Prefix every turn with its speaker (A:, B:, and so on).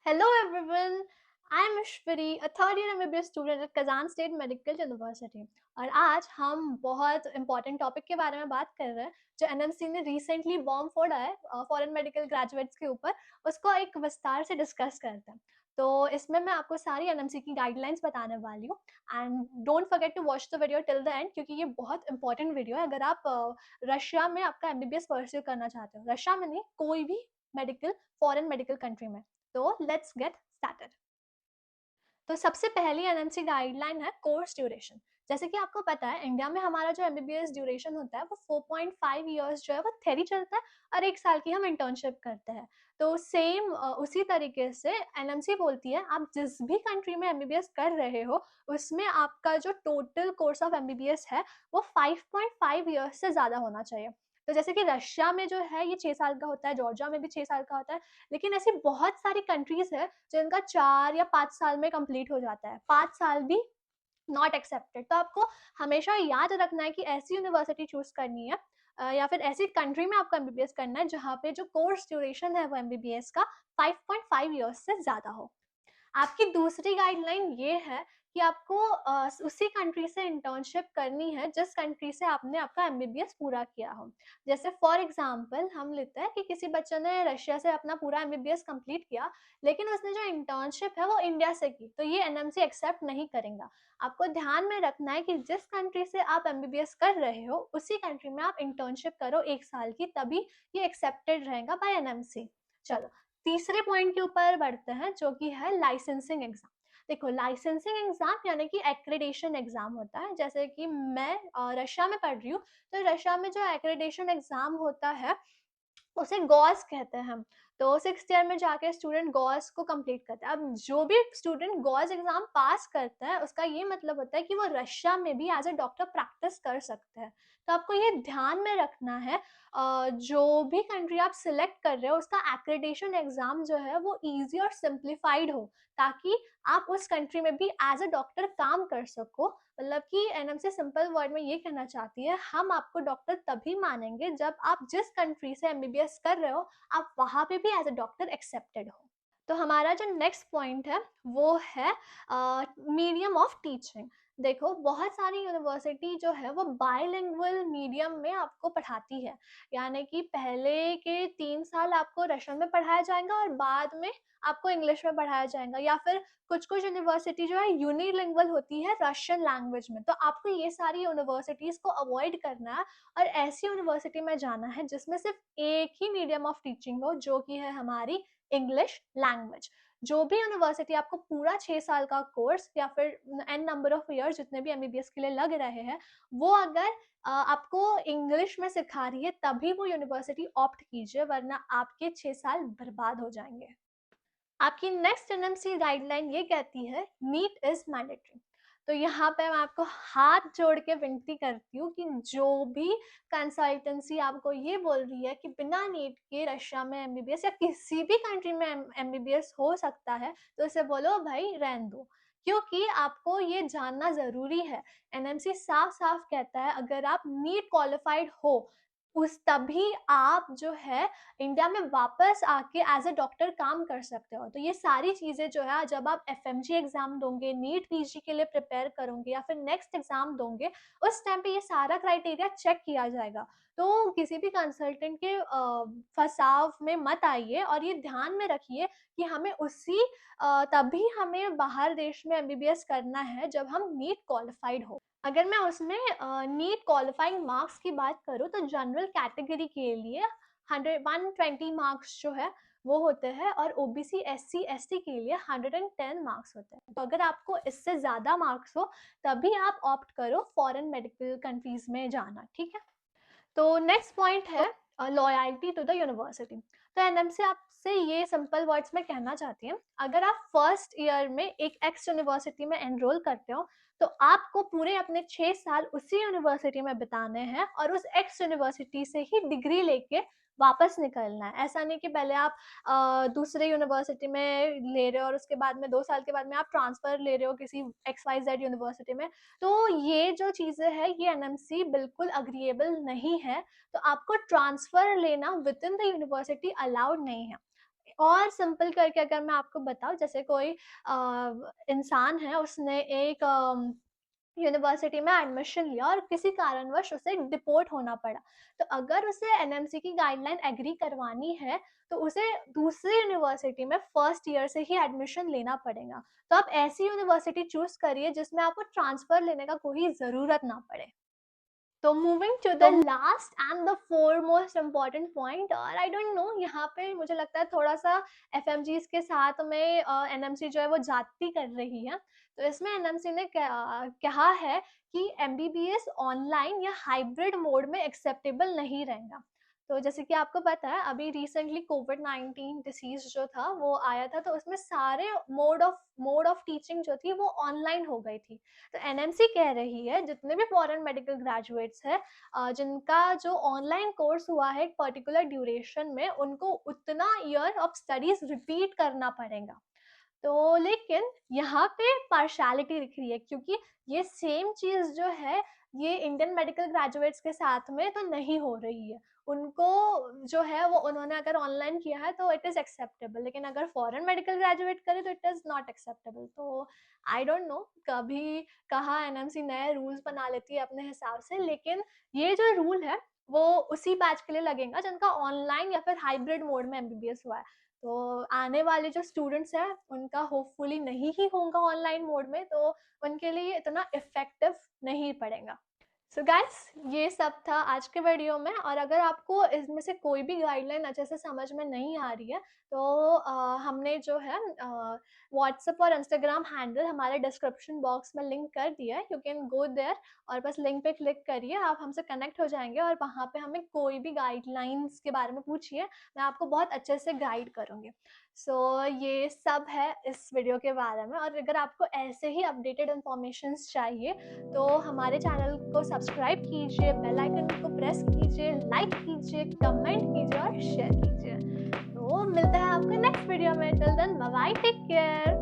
A: Hello everyone, I am Ishwari, a third year MBBS student at Kazan State Medical University। और आज हम बहुत important topic के बारे में बात कर रहे हैं जो एनएमसी ने रिसेंटली बॉम्ब फोड़ा है फॉरेन मेडिकल ग्रेजुएट्स के ऊपर। उसको एक विस्तार से डिस्कस करते हैं। तो इसमें मैं आपको सारी एनएमसी की गाइडलाइंस बताने वाली हूँ। And don't forget to watch the video till the end, क्योंकि ये बहुत इंपॉर्टेंट वीडियो है अगर आप रशिया में आपका एमबीबीएस परस्यू करना चाहते हो। रशिया में नहीं, कोई भी मेडिकल फॉरेन मेडिकल कंट्री में। तो लेट्स गेट स्टार्टेड। तो सबसे पहली एनएमसी गाइडलाइन है कोर्स ड्यूरेशन। जैसे कि आपको पता है इंडिया में हमारा जो एमबीबीएस ड्यूरेशन होता है वो 4.5 इयर्स जो है वो थ्योरी चलता है और 1 साल की हम इंटर्नशिप करते हैं। तो सेम उसी तरीके से एनएमसी बोलती है आप जिस भी कंट्री में एमबीबीएस कर रहे हो उसमें आपका जो टोटल कोर्स ऑफ एमबीबीएस है वो 5.5 इयर्स से ज़्यादा होना चाहिए। तो जैसे कि रशिया में जो है ये 6 साल का होता है, जॉर्जिया में भी 6 साल का होता है, लेकिन ऐसी बहुत सारी कंट्रीज है जिनका 4 या 5 साल में कंप्लीट हो जाता है। 5 साल भी नॉट एक्सेप्टेड। तो आपको हमेशा याद रखना है कि ऐसी यूनिवर्सिटी चूज करनी है या फिर ऐसी कंट्री में आपको एमबीबीएस करना है जहाँ पे जो कोर्स ड्यूरेशन है वो एमबीबीएस का 5.5 ईयर्स से ज़्यादा हो। आपकी दूसरी गाइडलाइन ये है कि आपको उसी कंट्री से इंटर्नशिप करनी है जिस कंट्री से आपने आपका एमबीबीएस पूरा किया हो। जैसे फॉर एग्जांपल हम लेते हैं कि किसी बच्चे ने रशिया से अपना पूरा एमबीबीएस कंप्लीट किया, लेकिन उसने जो इंटर्नशिप है वो इंडिया से की, तो ये एनएमसी एक्सेप्ट नहीं करेगा। आपको ध्यान में रखना है कि जिस कंट्री से आप एमबीबीएस कर रहे हो उसी कंट्री में आप इंटर्नशिप करो 1 साल की, तभी ये एक्सेप्टेड रहेगा बाय एनएमसी। चलो तीसरे पॉइंट के ऊपर बढ़ते हैं जो कि है लाइसेंसिंग एग्जाम। देखो लाइसेंसिंग एग्जाम यानी कि एक्रेडिशन एग्जाम होता है। जैसे कि मैं रशिया में पढ़ रही हूँ, तो रशिया में जो एक्रेडिशन एग्जाम होता है उसे गॉस कहते हैं हम। तो 6th ईयर में जाके स्टूडेंट गॉस को कंप्लीट करता है। अब जो भी स्टूडेंट गॉस एग्जाम पास करता है उसका ये मतलब होता है कि वो रशिया में भी एज अ डॉक्टर प्रैक्टिस कर सकते हैं। तो आपको ये ध्यान में रखना है जो भी कंट्री आप सिलेक्ट कर रहे हो उसका एक्रेडिशन एग्जाम जो है वो ईजी और सिंप्लीफाइड हो, ताकि आप उस कंट्री में भी एज अ डॉक्टर काम कर सको। मतलब कि एनएमसी सिंपल वर्ड में ये कहना चाहती है हम आपको डॉक्टर तभी मानेंगे जब आप जिस कंट्री से एमबीबीएस कर रहे हो आप वहाँ पे भी एज अ डॉक्टर एक्सेप्टेड हो। तो हमारा जो नेक्स्ट पॉइंट है वो है मीडियम ऑफ टीचिंग। देखो बहुत सारी यूनिवर्सिटी जो है वो बायलिंगुअल मीडियम में आपको पढ़ाती है, यानी कि पहले के 3 साल आपको रशियन में पढ़ाया जाएगा और बाद में आपको इंग्लिश में पढ़ाया जाएगा, या फिर कुछ कुछ यूनिवर्सिटी जो है यूनिलिंगुअल होती है रशियन लैंग्वेज में। तो आपको ये सारी यूनिवर्सिटीज़ को अवॉइड करना है और ऐसी यूनिवर्सिटी में जाना है जिसमें सिर्फ एक ही मीडियम ऑफ टीचिंग हो, जो कि है हमारी इंग्लिश लैंग्वेज। जो भी यूनिवर्सिटी आपको पूरा 6 साल का कोर्स या फिर एन नंबर ऑफ ईयर्स जितने भी एमबीबीएस के लिए लग रहे हैं वो अगर आपको इंग्लिश में सिखा रही है तभी वो यूनिवर्सिटी ऑप्ट कीजिए, वरना आपके 6 साल बर्बाद हो जाएंगे। आपकी नेक्स्ट एनएमसी गाइडलाइन ये कहती है नीट इज मैंडेटरी। तो यहाँ पे मैं आपको हाथ जोड़ के विनती करती हूँ कि जो भी कंसल्टेंसी आपको ये बोल रही है कि बिना नीट के रशिया में एमबीबीएस या किसी भी कंट्री में एमबीबीएस हो सकता है, तो उसे बोलो भाई रहने दो, क्योंकि आपको ये जानना ज़रूरी है। एनएमसी साफ साफ कहता है अगर आप नीट क्वालिफाइड हो उस तभी आप जो है इंडिया में वापस आके एज अ डॉक्टर काम कर सकते हो। तो ये सारी चीज़ें जो है जब आप एफएमजी एग्जाम दोगे, नीट पीजी के लिए प्रिपेयर करोगे या फिर नेक्स्ट एग्जाम दोगे, उस टाइम पे ये सारा क्राइटेरिया चेक किया जाएगा। तो किसी भी कंसल्टेंट के फंसाव में मत आइए और ये ध्यान में रखिए कि हमें तभी हमें बाहर देश में एमबीबीएस करना है जब हम नीट क्वालिफाइड हो। अगर मैं उसमें नीट क्वालिफाइंग मार्क्स की बात करूँ तो जनरल कैटेगरी के लिए 120 मार्क्स जो है वो होते हैं और ओबीसी एससी एसटी के लिए 110 मार्क्स होते हैं। तो अगर आपको इससे ज़्यादा मार्क्स हो तभी आप ऑप्ट करो फॉरेन मेडिकल कंट्रीज में जाना, ठीक है। तो नेक्स्ट पॉइंट है लॉयल्टी टू द यूनिवर्सिटी। तो एनएमसी आपसे ये सिंपल वर्ड्स में कहना चाहती है अगर आप फर्स्ट ईयर में एक एक्स यूनिवर्सिटी में एनरोल करते हो तो आपको पूरे अपने 6 साल उसी यूनिवर्सिटी में बिताने हैं और उस एक्स यूनिवर्सिटी से ही डिग्री लेके वापस निकलना है। ऐसा नहीं कि पहले आप दूसरे यूनिवर्सिटी में ले रहे हो और उसके बाद में 2 साल के बाद में आप ट्रांसफर ले रहे हो किसी XYZ यूनिवर्सिटी में। तो ये जो चीज़ें हैं ये एनएमसी बिल्कुल अग्रीएबल नहीं है। तो आपको ट्रांसफर लेना with in the university allowed नहीं है। और सिंपल करके अगर मैं आपको बताऊँ, जैसे कोई इंसान है, उसने एक यूनिवर्सिटी में एडमिशन लिया और किसी कारणवश उसे डिपोर्ट होना पड़ा। तो अगर उसे एनएमसी की गाइडलाइन एग्री करवानी है, तो उसे दूसरी यूनिवर्सिटी में फर्स्ट ईयर से ही एडमिशन लेना पड़ेगा। तो आप ऐसी यूनिवर्सिटी चूज़ करिए जिसमें आपको ट्रांसफ़र लेने का कोई ज़रूरत ना पड़े। तो moving to the last and the foremost important point, और आई डोंट नो, यहाँ पे मुझे लगता है थोड़ा-सा एफएमजीज़ के साथ में एनएमसी जो है वो ज़्यादती कर रही है। तो इसमें एनएमसी ने कहा है कि एमबीबीएस ऑनलाइन या हाइब्रिड मोड में एक्सेप्टेबल नहीं रहेगा। तो जैसे कि आपको पता है, अभी रिसेंटली कोविड-19 डिसीज़ जो था वो आया था, तो उसमें सारे मोड ऑफ टीचिंग जो थी वो ऑनलाइन हो गई थी। तो एनएमसी कह रही है जितने भी फॉरेन मेडिकल ग्रेजुएट्स हैं, जिनका जो ऑनलाइन कोर्स हुआ है एक पर्टिकुलर ड्यूरेशन में, उनको उतना ईयर ऑफ स्टडीज रिपीट करना पड़ेगा। तो लेकिन यहाँ पे पार्शियलिटी दिख रही है, क्योंकि ये सेम चीज़ जो है ये इंडियन मेडिकल ग्रेजुएट्स के साथ में तो नहीं हो रही है। उनको जो है वो उन्होंने अगर ऑनलाइन किया है तो इट इज़ एक्सेप्टेबल, लेकिन अगर फॉरेन मेडिकल ग्रेजुएट करे तो इट इज़ नॉट एक्सेप्टेबल। तो आई डोंट नो, कभी कहाँ एनएमसी नए रूल्स बना लेती है अपने हिसाब से, लेकिन ये जो रूल है वो उसी बैच के लिए लगेगा जिनका ऑनलाइन या फिर हाइब्रिड मोड में एमबीबीएस हुआ है। तो आने वाले जो स्टूडेंट्स हैं उनका होपफुली नहीं ही होगा ऑनलाइन मोड में, तो उनके लिए इतना इफ़ेक्टिव नहीं पड़ेगा। सो गाइस, ये सब था आज के वीडियो में, और अगर आपको इसमें से कोई भी गाइडलाइन अच्छे से समझ में नहीं आ रही है, तो हमने जो है व्हाट्सएप और इंस्टाग्राम हैंडल हमारे डिस्क्रिप्शन बॉक्स में लिंक कर दिया है। यू कैन गो देयर और बस लिंक पे क्लिक करिए, आप हमसे कनेक्ट हो जाएंगे और वहाँ पे हमें कोई भी गाइडलाइंस के बारे में पूछिए, मैं आपको बहुत अच्छे से गाइड करूँगी। ये सब है इस वीडियो के बारे में, और अगर आपको ऐसे ही अपडेटेड इन्फॉर्मेशंस चाहिए तो हमारे चैनल को सब्सक्राइब कीजिए, बेल आइकन को प्रेस कीजिए, लाइक कीजिए, कमेंट कीजिए और शेयर कीजिए। तो मिलते हैं आपको नेक्स्ट वीडियो में। Till then bye bye, take care.